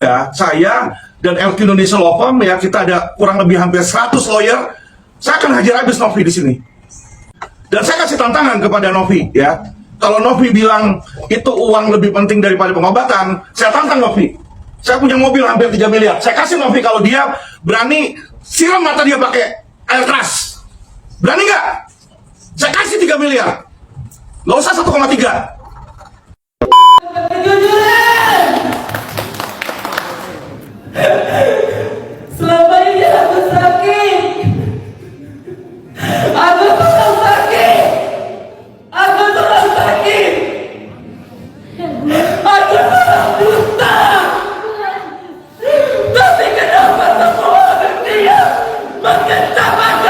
Ya, saya dan LQ Indonesia Law Firm ya, kita ada kurang lebih hampir 100 lawyer. Saya akan hajar habis Novi di sini. Dan saya kasih tantangan kepada Novi ya. Kalau Novi bilang itu uang lebih penting daripada pengobatan, saya tantang Novi. Saya punya mobil hampir 3 miliar. Saya kasih Novi kalau dia berani siram mata dia pakai air keras. Berani nggak? Saya kasih 3 miliar. Nggak usah 1,3. Selama ini aku sakit. Aku terlalu sakit. Aku terlalu sakit. Aku terlalu buta. Tapi kenapa semua orang dia mengencam aku?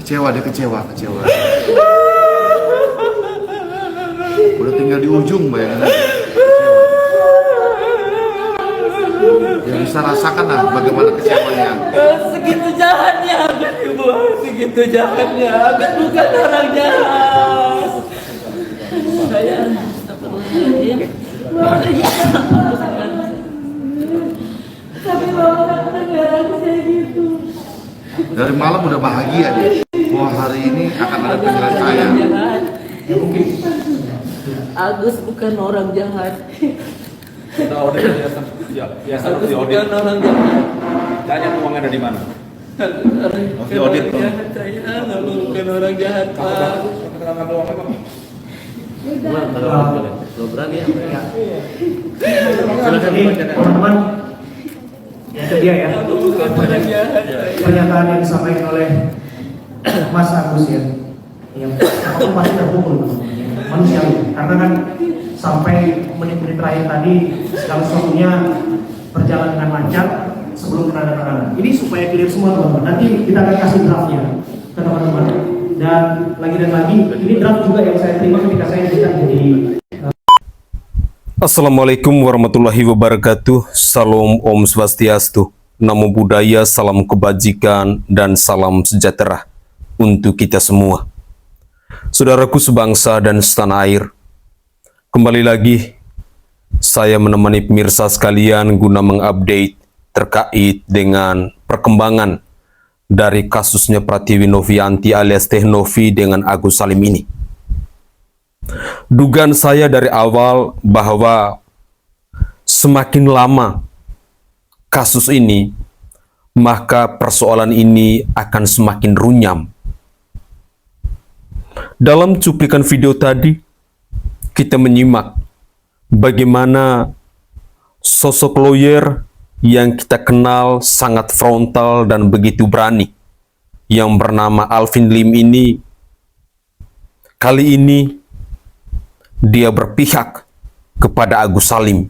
Kecewa, dia kecewa. Udah tinggal di ujung, bayangin aja. Ya bisa rasakan lah bagaimana kecewanya. Segitu jahatnya Agat, Ibu. Segitu jahatnya. Agat bukan orang jahat. Saya astagfirullahaladzim. Tapi bapak negara saya gitu. Dari malam udah bahagia dia. Wah, hari ini akan ada penyelesaian. Agus bukan orang jahat. Kita audit biasa Agus di audit. bukan orang jahat. Tanya uangnya ada di mana? Bukan audit, orang jahat saya. Aku bukan orang jahat, Pak. Keterangan uangnya bang. Kalau berani ya. Silakan teman-teman. Itu dia ya. Aku bukan orang jahat. Pernyataan yang disampaikan oleh Mas Agus ya. Yang aku pasti terpukul manusiawi. Karena kan sampai menit-menit terakhir tadi segala sesuatunya berjalan dengan lancar sebelum penandatanganan. Ini supaya clear semua teman-teman. Nanti kita akan kasih draftnya ke teman-teman. Dan lagi ini draft juga yang saya terima ketika saya jadi Assalamualaikum warahmatullahi wabarakatuh. Salam Om Swastiastu. Namo Buddhaya, salam kebajikan, dan salam sejahtera untuk kita semua. Saudaraku sebangsa dan setanah air, kembali lagi saya menemani pemirsa sekalian guna mengupdate terkait dengan perkembangan dari kasusnya Pratiwi Novianti alias Teh Novi dengan Agus Salim ini. Dugaan saya dari awal bahwa semakin lama kasus ini, maka persoalan ini akan semakin runyam. Dalam cuplikan video tadi, kita menyimak bagaimana sosok lawyer yang kita kenal sangat frontal dan begitu berani, yang bernama Alvin Lim ini, kali ini dia berpihak kepada Agus Salim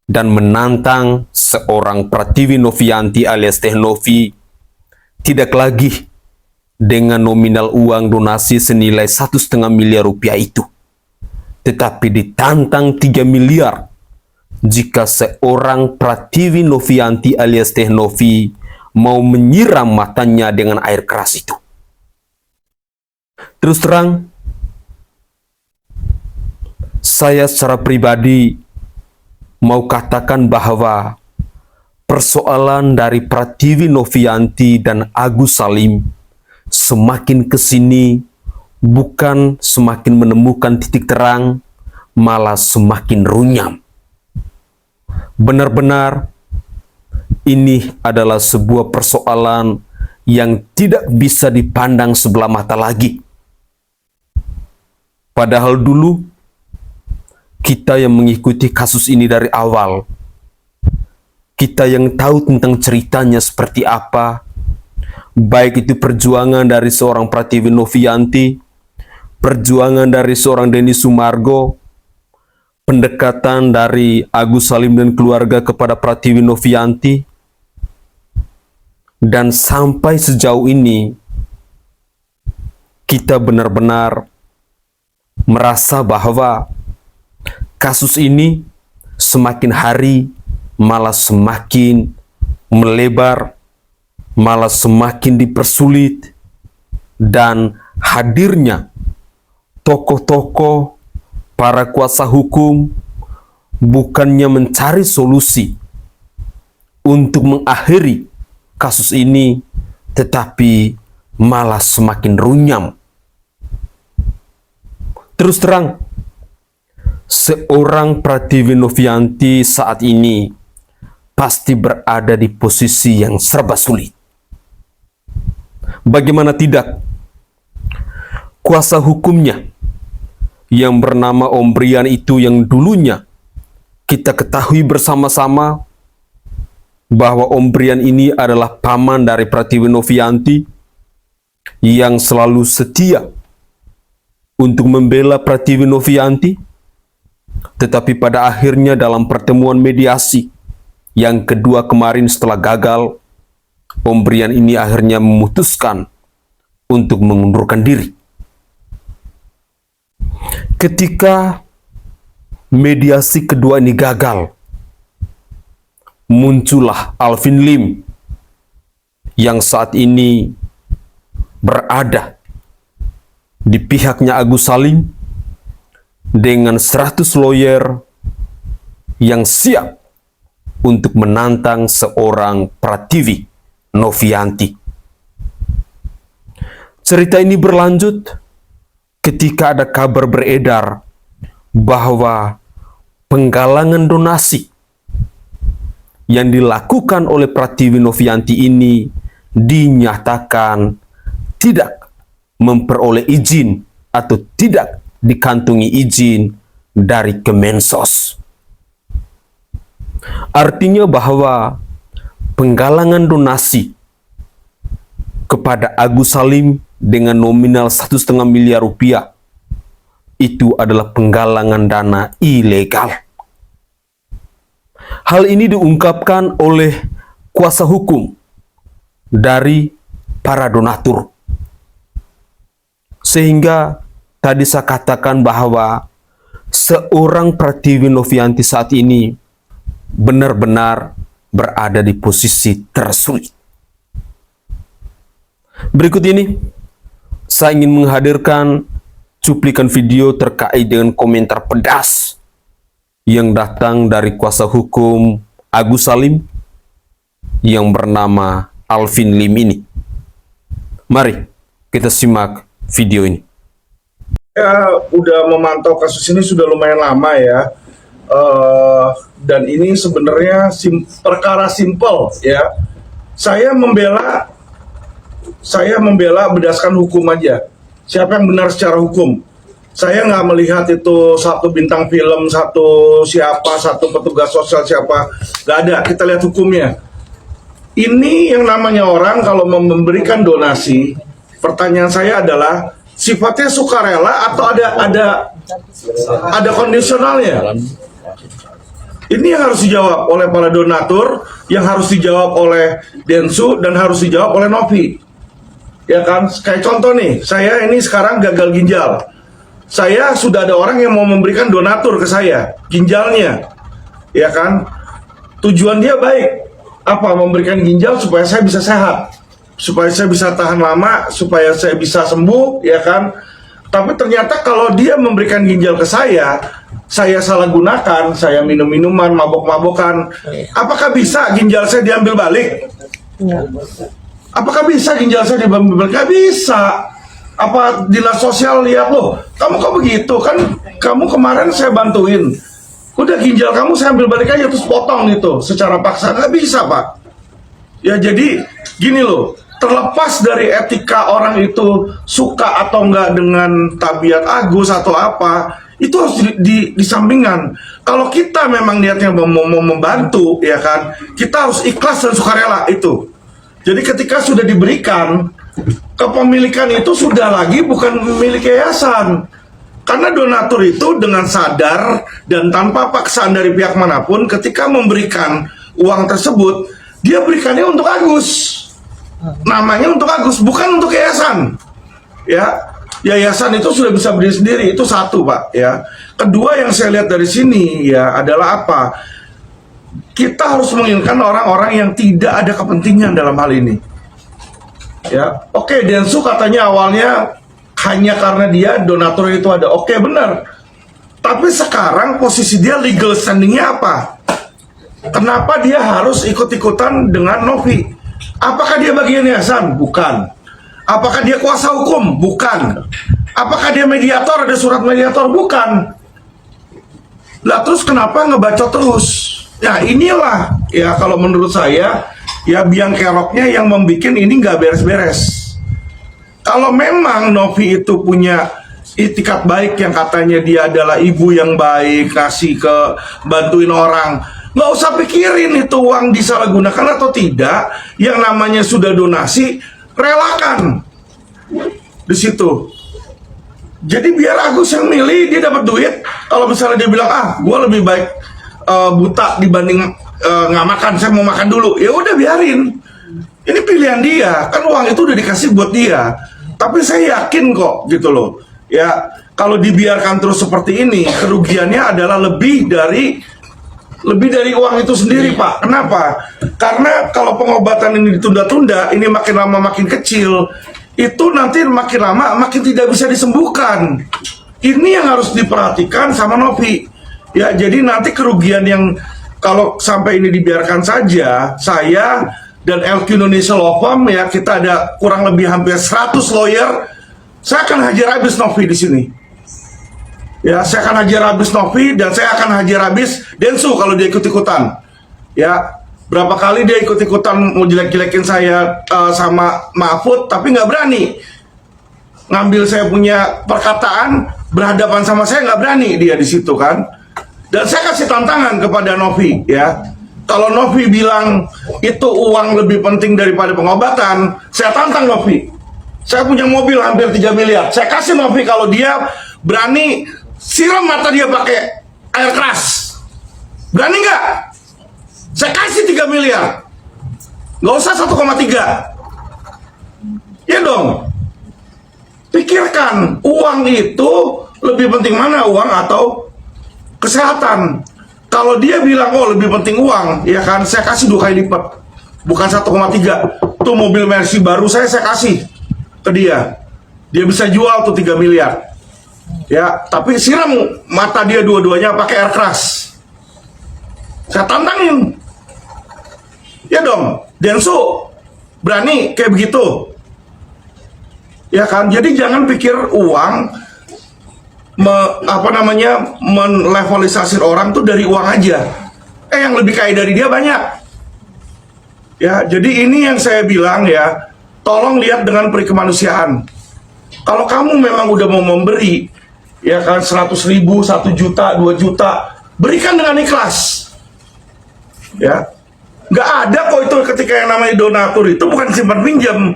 dan menantang seorang Pratiwi Novianti alias Teh Novi tidak lagi dengan nominal uang donasi senilai 1,5 miliar rupiah itu, tetapi ditantang 3 miliar jika seorang Pratiwi Novianti alias Teh Novi mau menyiram matanya dengan air keras itu. Terus terang, saya secara pribadi mau katakan bahwa persoalan dari Pratiwi Novianti dan Agus Salim semakin kesini bukan semakin menemukan titik terang, malah semakin runyam. Benar-benar ini adalah sebuah persoalan yang tidak bisa dipandang sebelah mata lagi. Padahal dulu kita yang mengikuti kasus ini dari awal, kita yang tahu tentang ceritanya seperti apa, baik itu perjuangan dari seorang Pratiwi Novianti, perjuangan dari seorang Denny Sumargo, pendekatan dari Agus Salim dan keluarga kepada Pratiwi Novianti, dan sampai sejauh ini kita benar-benar merasa bahwa kasus ini semakin hari malah semakin melebar malah semakin dipersulit, dan hadirnya tokoh-tokoh para kuasa hukum bukannya mencari solusi untuk mengakhiri kasus ini, tetapi malah semakin runyam. Terus terang, seorang Pratiwi Novianti saat ini pasti berada di posisi yang serba sulit. Bagaimana tidak, kuasa hukumnya yang bernama Om Brian itu, yang dulunya kita ketahui bersama-sama bahwa Om Brian ini adalah paman dari Pratiwi Novianti yang selalu setia untuk membela Pratiwi Novianti, tetapi pada akhirnya dalam pertemuan mediasi yang kedua kemarin setelah gagal, Om Brian ini akhirnya memutuskan untuk mengundurkan diri. Ketika mediasi kedua ini gagal, muncullah Alvin Lim yang saat ini berada di pihaknya Agus Salim dengan 100 lawyer yang siap untuk menantang seorang Pratiwi Novianti. Cerita ini berlanjut ketika ada kabar beredar bahwa penggalangan donasi yang dilakukan oleh Pratiwi Novianti ini dinyatakan tidak memperoleh izin atau tidak dikantongi izin dari Kemensos. Artinya bahwa penggalangan donasi kepada Agus Salim dengan nominal 1,5 miliar rupiah itu adalah penggalangan dana ilegal. Hal ini diungkapkan oleh kuasa hukum dari para donatur. Sehingga tadi saya katakan bahwa seorang Pratiwi Novianti saat ini benar-benar berada di posisi tersulit. Berikut ini saya ingin menghadirkan cuplikan video terkait dengan komentar pedas yang datang dari kuasa hukum Agus Salim yang bernama Alvin Lim ini. Mari kita simak video ini. Ya, udah memantau kasus ini sudah lumayan lama ya. Dan ini sebenarnya perkara simpel ya. Saya membela berdasarkan hukum aja. Siapa yang benar secara hukum? Saya nggak melihat itu satu bintang film, satu petugas sosial siapa. Nggak ada. Kita lihat hukumnya. Ini yang namanya orang kalau memberikan donasi, pertanyaan saya adalah sifatnya sukarela atau ada kondisionalnya? Ini yang harus dijawab oleh para donatur, yang harus dijawab oleh Densu, dan harus dijawab oleh Novi. Ya kan, kayak contoh nih, saya ini sekarang gagal ginjal. Saya sudah ada orang yang mau memberikan donatur ke saya, ginjalnya. Ya kan, tujuan dia baik. Apa? Memberikan ginjal supaya saya bisa sehat, supaya saya bisa tahan lama, supaya saya bisa sembuh, ya kan. Tapi ternyata kalau dia memberikan ginjal ke saya salah gunakan, saya minum minuman, mabok-mabokan, apakah bisa ginjal saya diambil balik? Apakah bisa ginjal saya diambil balik? Gak bisa. Apa dinas sosial lihat, loh, kamu kok begitu kan? Kamu kemarin saya bantuin, udah ginjal kamu saya ambil balik aja terus potong gitu secara paksa. Gak bisa, Pak. Ya jadi gini loh, terlepas dari etika orang itu suka atau enggak dengan tabiat Agus atau apa, itu harus disampingkan. Kalau kita memang niatnya mau membantu, ya kan, kita harus ikhlas dan sukarela itu. Jadi ketika sudah diberikan, kepemilikan itu sudah lagi bukan milik yayasan. Karena donatur itu dengan sadar dan tanpa paksaan dari pihak manapun, ketika memberikan uang tersebut, dia berikannya untuk Agus. Namanya untuk Agus, bukan untuk yayasan. Ya, yayasan itu sudah bisa berdiri sendiri, itu satu, Pak. Ya. Kedua yang saya lihat dari sini ya adalah apa? Kita harus menginginkan orang-orang yang tidak ada kepentingan dalam hal ini. Ya, oke, Densu katanya awalnya hanya karena dia donatur itu ada. Oke, benar. Tapi sekarang posisi dia legal standingnya apa? Kenapa dia harus ikut-ikutan dengan Novi? Apakah dia bagian yayasan? Bukan. Apakah dia kuasa hukum? Bukan. Apakah dia mediator? Ada surat mediator? Bukan. Lah terus kenapa ngebacot terus? Ya inilah ya kalau menurut saya ya biang keroknya yang membuat ini nggak beres-beres. Kalau memang Novi itu punya itikat baik yang katanya dia adalah ibu yang baik, kasih ke bantuin orang, nggak usah pikirin itu uang disalahgunakan atau tidak. Yang namanya sudah donasi, relakan di situ. Jadi biar Agus yang milih, dia dapat duit. Kalau misalnya dia bilang gue lebih baik buta dibanding nggak makan, saya mau makan dulu, ya udah biarin. Ini pilihan dia, kan uang itu udah dikasih buat dia. Tapi saya yakin kok gitu loh. Ya kalau dibiarkan terus seperti ini, kerugiannya adalah lebih dari uang itu sendiri, Pak. Kenapa? Karena kalau pengobatan ini ditunda-tunda, ini makin lama makin kecil, itu nanti makin lama makin tidak bisa disembuhkan. Ini yang harus diperhatikan sama Novi. Ya, jadi nanti kerugian yang kalau sampai ini dibiarkan saja, saya dan LQ Indonesia Law Firm ya, kita ada kurang lebih hampir 100 lawyer. Saya akan hajar habis Novi di sini. Ya, saya akan hajar habis Novi dan saya akan hajar habis Densu kalau dia ikut-ikutan. Ya, berapa kali dia ikut-ikutan mau jelek-jelekin saya sama Mahfud, tapi nggak berani ngambil saya punya perkataan, berhadapan sama saya nggak berani dia di situ kan. Dan saya kasih tantangan kepada Novi ya. Kalau Novi bilang itu uang lebih penting daripada pengobatan, saya tantang Novi. Saya punya mobil hampir 3 miliar. Saya kasih Novi kalau dia berani siram mata dia pakai air keras. Berani nggak? Saya kasih 3 miliar. Nggak usah 1,3. Ya dong. Pikirkan, uang itu lebih penting mana, uang atau kesehatan? Kalau dia bilang lebih penting uang, ya kan, saya kasih 2 kali lipat, bukan 1,3. Tuh mobil Mercy baru saya kasih ke dia. Dia bisa jual tuh 3 miliar. Ya, tapi siram mata dia dua-duanya pakai air keras. Saya tantangin. Ya dong, Densu berani kayak begitu. Ya kan, jadi jangan pikir uang melevelisasi orang tuh dari uang aja. Yang lebih kaya dari dia banyak. Ya, jadi ini yang saya bilang ya, tolong lihat dengan perikemanusiaan. Kalau kamu memang udah mau memberi, ya kan 100.000, 1 juta, 2 juta, berikan dengan ikhlas. Ya, nggak ada kok itu ketika yang namanya donatur itu bukan simpan pinjam,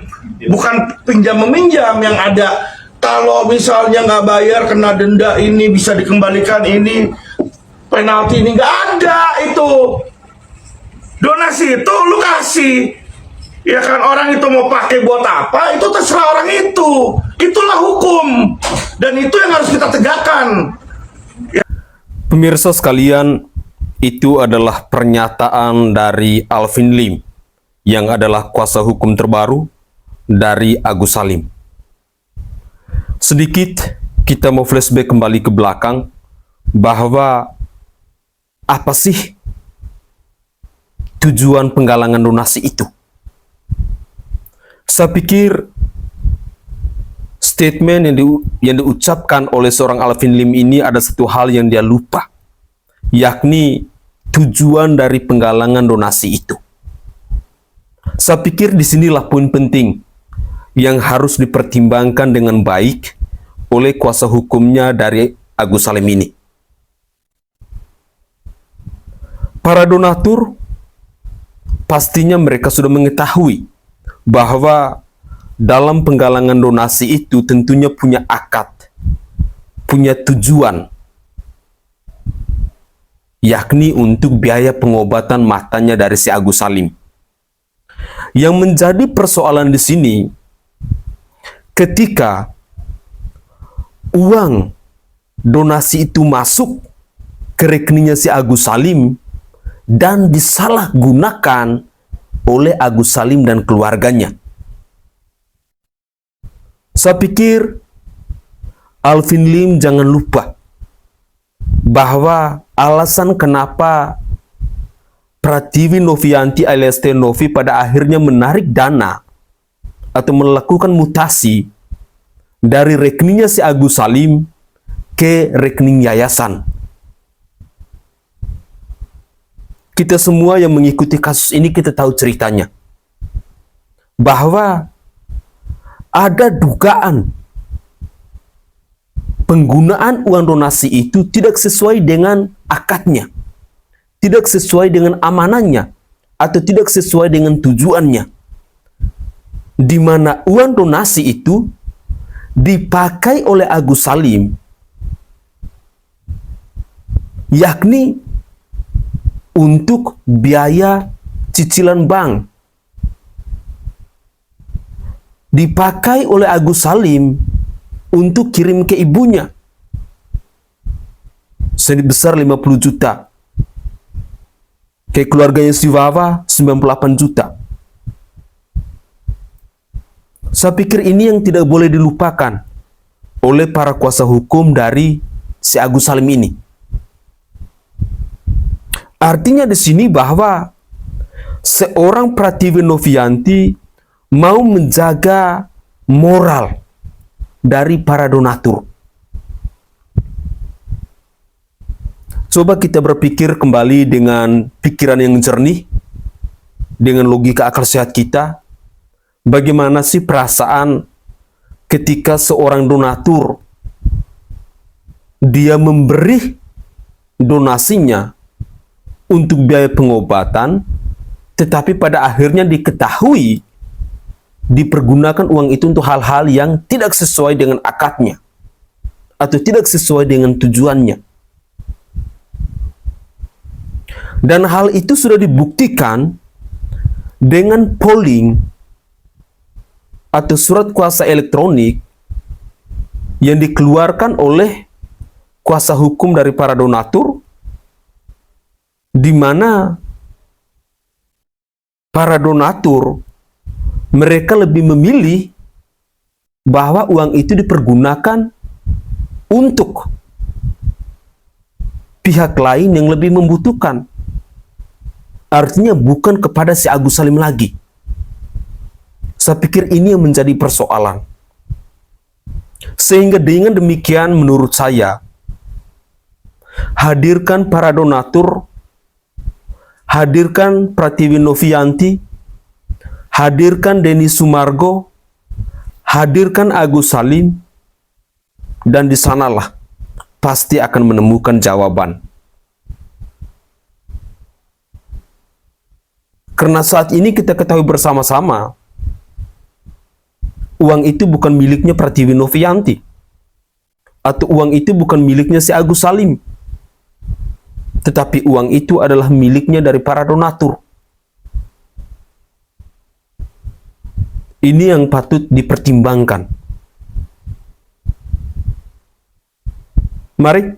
bukan pinjam meminjam yang ada. Kalau misalnya nggak bayar kena denda ini bisa dikembalikan ini penalti ini, nggak ada itu. Donasi itu lu kasih, ya kan, orang itu mau pakai buat apa itu terserah orang itu. Itulah hukum dan itu yang harus kita tegakkan. Pemirsa sekalian, itu adalah pernyataan dari Alvin Lim yang adalah kuasa hukum terbaru dari Agus Salim. Sedikit kita mau flashback kembali ke belakang bahwa apa sih tujuan penggalangan donasi itu? Saya pikir statement yang diucapkan oleh seorang Alvin Lim ini ada satu hal yang dia lupa, yakni tujuan dari penggalangan donasi itu. Saya pikir disinilah poin penting yang harus dipertimbangkan dengan baik oleh kuasa hukumnya dari Agus Salim ini. Para donatur pastinya mereka sudah mengetahui bahwa dalam penggalangan donasi itu tentunya punya akad, punya tujuan, yakni untuk biaya pengobatan matanya dari si Agus Salim. Yang menjadi persoalan di sini, ketika uang donasi itu masuk ke rekeningnya si Agus Salim dan disalahgunakan oleh Agus Salim dan keluarganya. Saya pikir Alvin Lim jangan lupa bahwa alasan kenapa Pratiwi Novianti alias Teh Novi pada akhirnya menarik dana atau melakukan mutasi dari rekeningnya si Agus Salim ke rekening yayasan. Kita semua yang mengikuti kasus ini kita tahu ceritanya. Bahwa ada dugaan penggunaan uang donasi itu tidak sesuai dengan akadnya, tidak sesuai dengan amanannya, atau tidak sesuai dengan tujuannya. Di mana uang donasi itu dipakai oleh Agus Salim, yakni untuk biaya cicilan bank. Dipakai oleh Agus Salim untuk kirim ke ibunya sebesar 50 juta. Ke keluarganya si Wawa 98 juta. Saya pikir ini yang tidak boleh dilupakan oleh para kuasa hukum dari si Agus Salim ini. Artinya di sini bahwa seorang Pratiwi Novianti mau menjaga moral dari para donatur. Coba kita berpikir kembali dengan pikiran yang jernih, dengan logika akal sehat kita. Bagaimana sih perasaan ketika seorang donatur dia memberi donasinya untuk biaya pengobatan, tetapi pada akhirnya diketahui dipergunakan uang itu untuk hal-hal yang tidak sesuai dengan akadnya atau tidak sesuai dengan tujuannya. Dan hal itu sudah dibuktikan dengan polling atau surat kuasa elektronik yang dikeluarkan oleh kuasa hukum dari para donatur, di mana para donatur mereka lebih memilih bahwa uang itu dipergunakan untuk pihak lain yang lebih membutuhkan. Artinya bukan kepada si Agus Salim lagi. Saya pikir ini yang menjadi persoalan. Sehingga dengan demikian menurut saya, hadirkan para donatur, hadirkan Pratiwi Novianti, hadirkan Denny Sumargo, hadirkan Agus Salim, dan di sanalah pasti akan menemukan jawaban. Karena saat ini kita ketahui bersama-sama, uang itu bukan miliknya Pratiwi Novianti, atau uang itu bukan miliknya si Agus Salim, tetapi uang itu adalah miliknya dari para donatur. Ini yang patut dipertimbangkan. Mari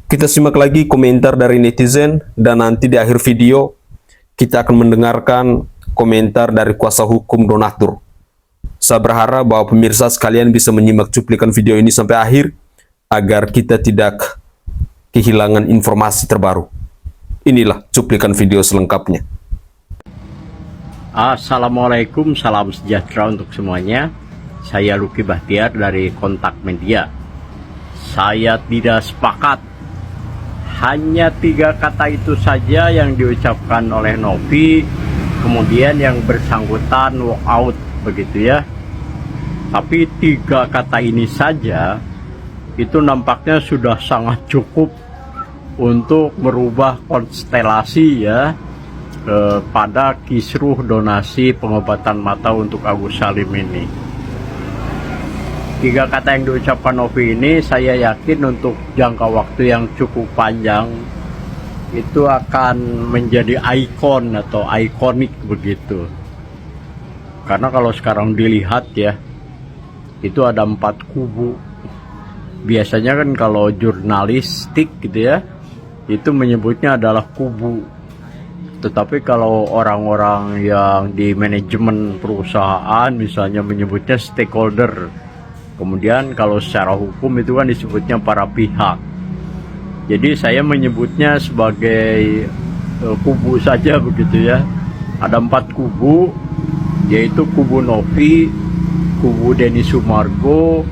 kita simak lagi komentar dari netizen, dan nanti di akhir video kita akan mendengarkan komentar dari kuasa hukum donatur. Saya berharap bahwa pemirsa sekalian bisa menyimak cuplikan video ini sampai akhir agar kita tidak kehilangan informasi terbaru. Inilah cuplikan video selengkapnya. Assalamualaikum, salam sejahtera untuk semuanya. Saya Luki Bahtiar dari Kontak Media. Saya tidak sepakat. Hanya 3 kata itu saja yang diucapkan oleh Novi, kemudian yang bersangkutan walk out begitu ya. Tapi 3 kata ini saja itu nampaknya sudah sangat cukup untuk merubah konstelasi ya pada kisruh donasi pengobatan mata untuk Agus Salim ini. 3 kata yang diucapkan Novi ini saya yakin untuk jangka waktu yang cukup panjang itu akan menjadi ikon atau ikonik begitu. Karena kalau sekarang dilihat ya, itu ada 4 kubu. Biasanya kan kalau jurnalistik gitu ya, itu menyebutnya adalah kubu. Tetapi kalau orang-orang yang di manajemen perusahaan misalnya menyebutnya stakeholder. Kemudian kalau secara hukum itu kan disebutnya para pihak. Jadi saya menyebutnya sebagai kubu saja begitu ya. Ada 4 kubu, yaitu kubu Novi, kubu Denny Sumargo,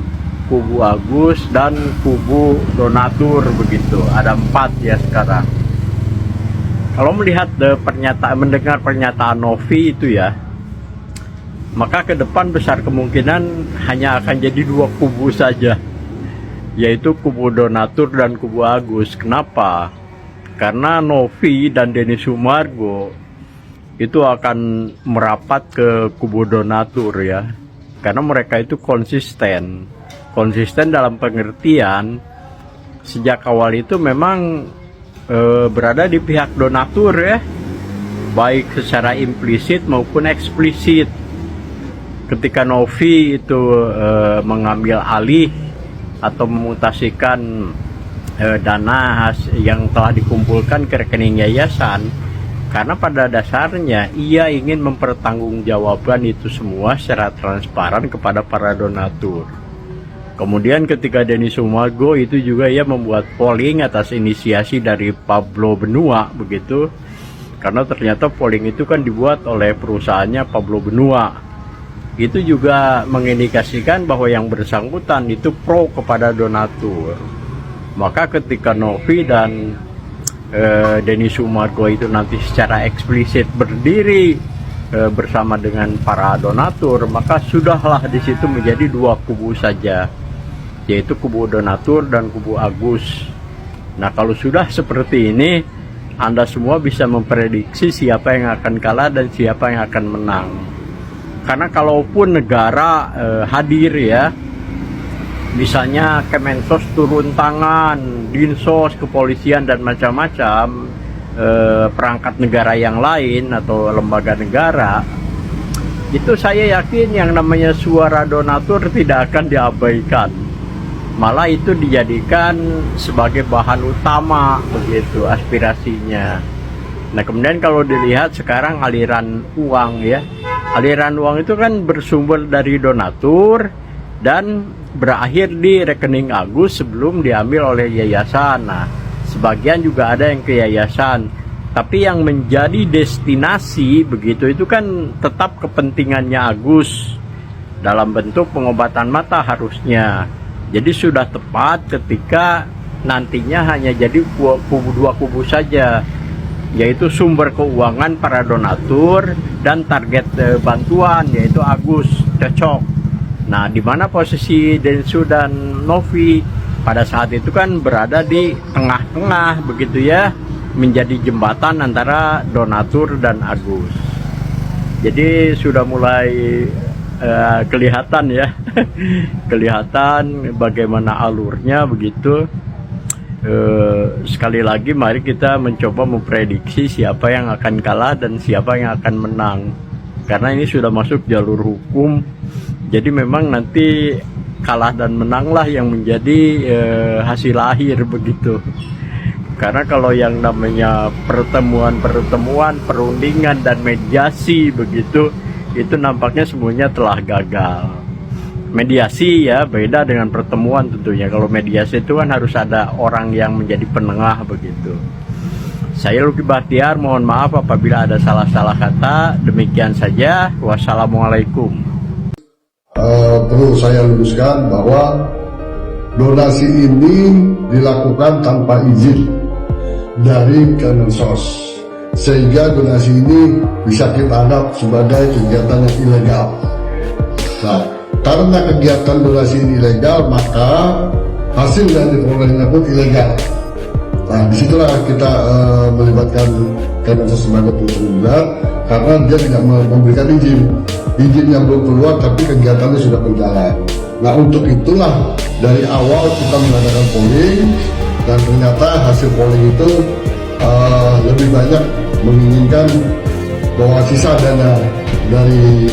kubu Agus, dan kubu Donatur begitu. Ada 4 ya sekarang. Kalau melihat mendengar pernyataan Novi itu ya, maka ke depan besar kemungkinan hanya akan jadi 2 kubu saja, yaitu kubu Donatur dan kubu Agus. Kenapa? Karena Novi dan Denny Sumargo itu akan merapat ke kubu Donatur ya, karena mereka itu konsisten dalam pengertian sejak awal itu memang berada di pihak Donatur ya, baik secara implisit maupun eksplisit. Ketika Novi itu mengambil alih atau memutasikan dana yang telah dikumpulkan ke rekening yayasan, karena pada dasarnya ia ingin mempertanggungjawabkan itu semua secara transparan kepada para donatur. Kemudian ketika Denny Sumargo itu juga ia membuat polling atas inisiasi dari Pablo Benua begitu, karena ternyata polling itu kan dibuat oleh perusahaannya Pablo Benua. Itu juga mengindikasikan bahwa yang bersangkutan itu pro kepada donatur. Maka ketika Novi dan Denny Sumargo itu nanti secara eksplisit berdiri bersama dengan para donatur, maka sudahlah di situ menjadi 2 kubu saja, yaitu kubu Donatur dan kubu Agus. Nah, kalau sudah seperti ini, Anda semua bisa memprediksi siapa yang akan kalah dan siapa yang akan menang. Karena kalaupun negara hadir ya, misalnya Kemensos turun tangan, Dinsos, kepolisian dan macam-macam perangkat negara yang lain atau lembaga negara, itu saya yakin yang namanya suara donatur tidak akan diabaikan. Malah itu dijadikan sebagai bahan utama begitu aspirasinya. Nah, kemudian kalau dilihat sekarang aliran uang ya, aliran uang itu kan bersumber dari donatur dan berakhir di rekening Agus sebelum diambil oleh yayasan. Nah, sebagian juga ada yang ke yayasan, tapi yang menjadi destinasi begitu itu kan tetap kepentingannya Agus dalam bentuk pengobatan mata harusnya. Jadi sudah tepat ketika nantinya hanya jadi 2 kubu saja, yaitu sumber keuangan para donatur dan target bantuan yaitu Agus. Cocok. Nah, di mana posisi Densu dan Novi pada saat itu kan berada di tengah-tengah begitu ya, menjadi jembatan antara donatur dan Agus. Jadi sudah mulai kelihatan ya, kelihatan bagaimana alurnya begitu. Sekali lagi mari kita mencoba memprediksi siapa yang akan kalah dan siapa yang akan menang, karena ini sudah masuk jalur hukum. Jadi memang nanti kalah dan menanglah yang menjadi hasil akhir begitu. Karena kalau yang namanya pertemuan, perundingan dan mediasi begitu, itu nampaknya semuanya telah gagal. Mediasi ya beda dengan pertemuan tentunya. Kalau mediasi itu kan harus ada orang yang menjadi penengah begitu. Saya Lucky Bahtiar, mohon maaf apabila ada salah-salah kata. Demikian saja. Wassalamualaikum. Perlu saya luruskan bahwa donasi ini dilakukan tanpa izin dari Kemensos, sehingga donasi ini bisa kita anggap sebagai kegiatan yang ilegal. Nah, karena kegiatan donasi ini ilegal, maka hasil yang diperolehnya pun ilegal. Nah, disitulah kita melibatkan Kemensos sebagai penyelenggara, karena dia tidak memberikan izin yang belum keluar, tapi kegiatannya sudah berjalan. Nah, untuk itulah dari awal kita mengadakan polling, dan ternyata hasil polling itu lebih banyak menginginkan bahwa sisa dana dari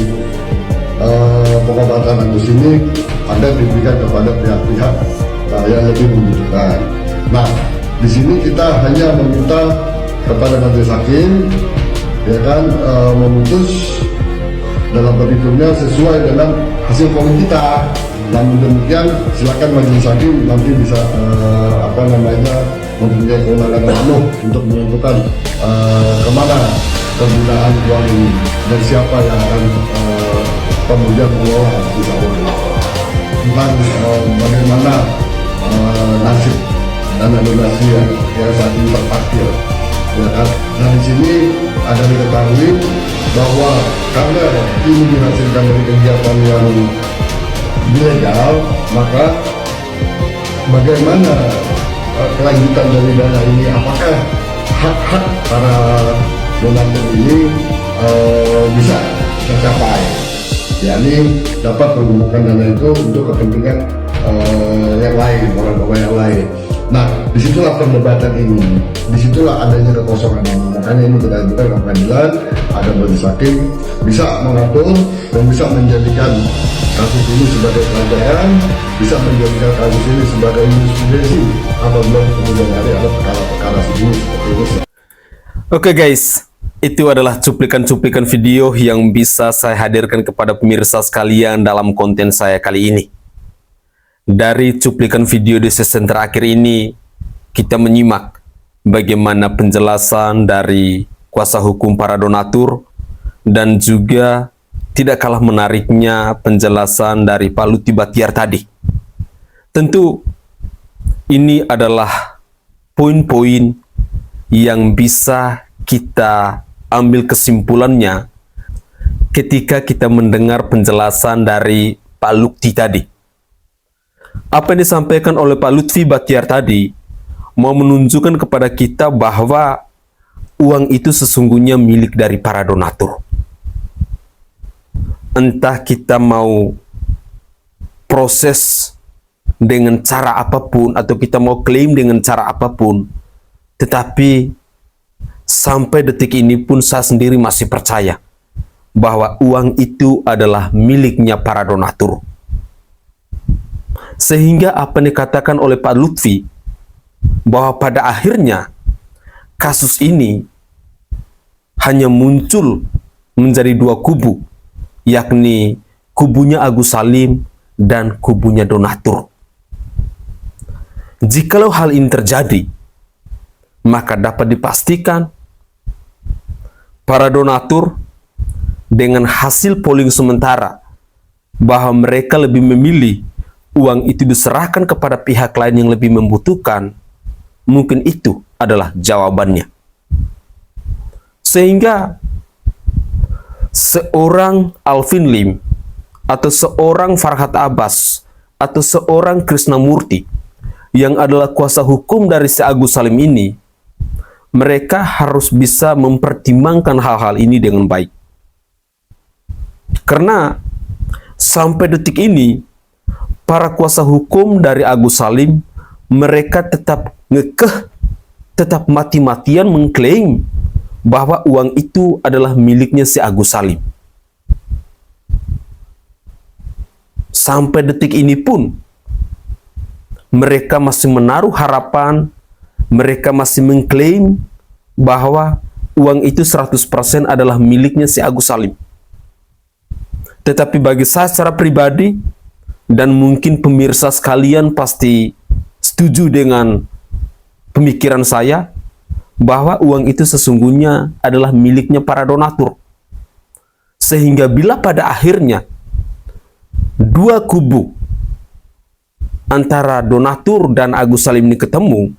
pengobatan Agus ini ada diberikan kepada pihak-pihak yang lebih membutuhkan. Nah, di sini kita hanya meminta kepada majelis hakim, ya kan, memutus dalam perhitungnya sesuai dengan hasil polling kita. Namun demikian, silakan majelis hakim nanti bisa mempunyai kewenangan penuh untuk menentukan kemana penggunaan uang ini dan siapa yang akan kemudian mengelola uang ini. Tentang bagaimana nasib dana donasi yang saat ini terparkir, ya kan? Nah, di sini ada diketahui bahwa karena ini dihasilkan dari kegiatan yang ilegal, maka bagaimana kelanjutan dari dana ini, apakah hak-hak para donatur ini bisa tercapai, yakni dapat menggunakan dana itu untuk kepentingan yang lain, orang-orang yang lain. Nah, disitulah perdebatan ini, disitulah adanya kekosongan ini. Makanya ini kita ajukan ke pengadilan, ada majelis hakim bisa mengatur dan bisa menjadikan kasus ini sebagai pelajaran, bisa menjadikan kasus ini sebagai jurisprudensi apabila kemudian hari ada perkara-perkara sejenis seperti ini. Oke guys, itu adalah cuplikan-cuplikan video yang bisa saya hadirkan kepada pemirsa sekalian dalam konten saya kali ini. Dari cuplikan video di season terakhir ini, kita menyimak bagaimana penjelasan dari kuasa hukum para donatur dan juga tidak kalah menariknya penjelasan dari Pak Lutfi Bachtiar tadi. Tentu ini adalah poin-poin yang bisa kita ambil kesimpulannya ketika kita mendengar penjelasan dari Pak Lutfi tadi. Apa yang disampaikan oleh Pak Lutfi Bachtiar tadi mau menunjukkan kepada kita bahwa uang itu sesungguhnya milik dari para donatur. Entah kita mau proses dengan cara apapun atau kita mau klaim dengan cara apapun, tetapi sampai detik ini pun saya sendiri masih percaya bahwa uang itu adalah miliknya para donatur. Sehingga apa yang dikatakan oleh Pak Lutfi bahwa pada akhirnya kasus ini hanya muncul menjadi dua kubu, yakni kubunya Agus Salim dan kubunya donatur. Jikalau hal ini terjadi, maka dapat dipastikan para donatur dengan hasil polling sementara bahwa mereka lebih memilih uang itu diserahkan kepada pihak lain yang lebih membutuhkan, mungkin itu adalah jawabannya. Sehingga seorang Alvin Lim atau seorang Farhad Abbas atau seorang Krisnamurti yang adalah kuasa hukum dari si Agus Salim ini, mereka harus bisa mempertimbangkan hal-hal ini dengan baik. Karena sampai detik ini para kuasa hukum dari Agus Salim, mereka tetap ngekeh, tetap mati-matian mengklaim bahwa uang itu adalah miliknya si Agus Salim. Sampai detik ini pun, mereka masih menaruh harapan, mereka masih mengklaim bahwa uang itu 100% adalah miliknya si Agus Salim. Tetapi bagi saya secara pribadi, dan mungkin pemirsa sekalian pasti setuju dengan pemikiran saya, bahwa uang itu sesungguhnya adalah miliknya para donatur. Sehingga bila pada akhirnya dua kubu antara donatur dan Agus Salim ini ketemu,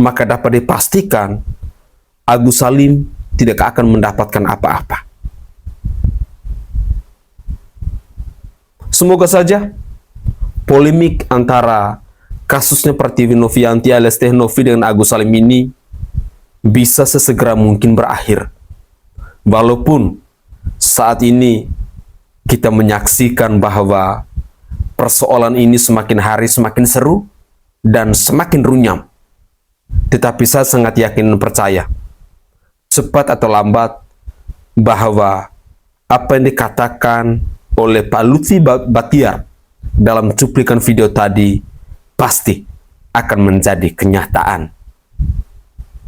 maka dapat dipastikan Agus Salim tidak akan mendapatkan apa-apa. Semoga saja polemik antara kasusnya Pertiwi Novianti alias Teh Novi dengan Agus Salim ini bisa sesegera mungkin berakhir. Walaupun saat ini kita menyaksikan bahwa persoalan ini semakin hari semakin seru dan semakin runyam. Tetapi saya sangat yakin dan percaya, cepat atau lambat, bahwa apa yang dikatakan oleh Pak Lutfi Bachtiar dalam cuplikan video tadi pasti akan menjadi kenyataan.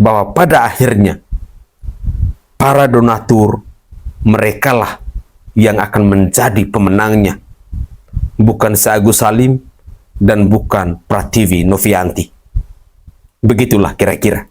Bahwa pada akhirnya para donatur merekalah yang akan menjadi pemenangnya. bukan Agus Salim, dan bukan Prativi Novianti. Begitulah kira-kira.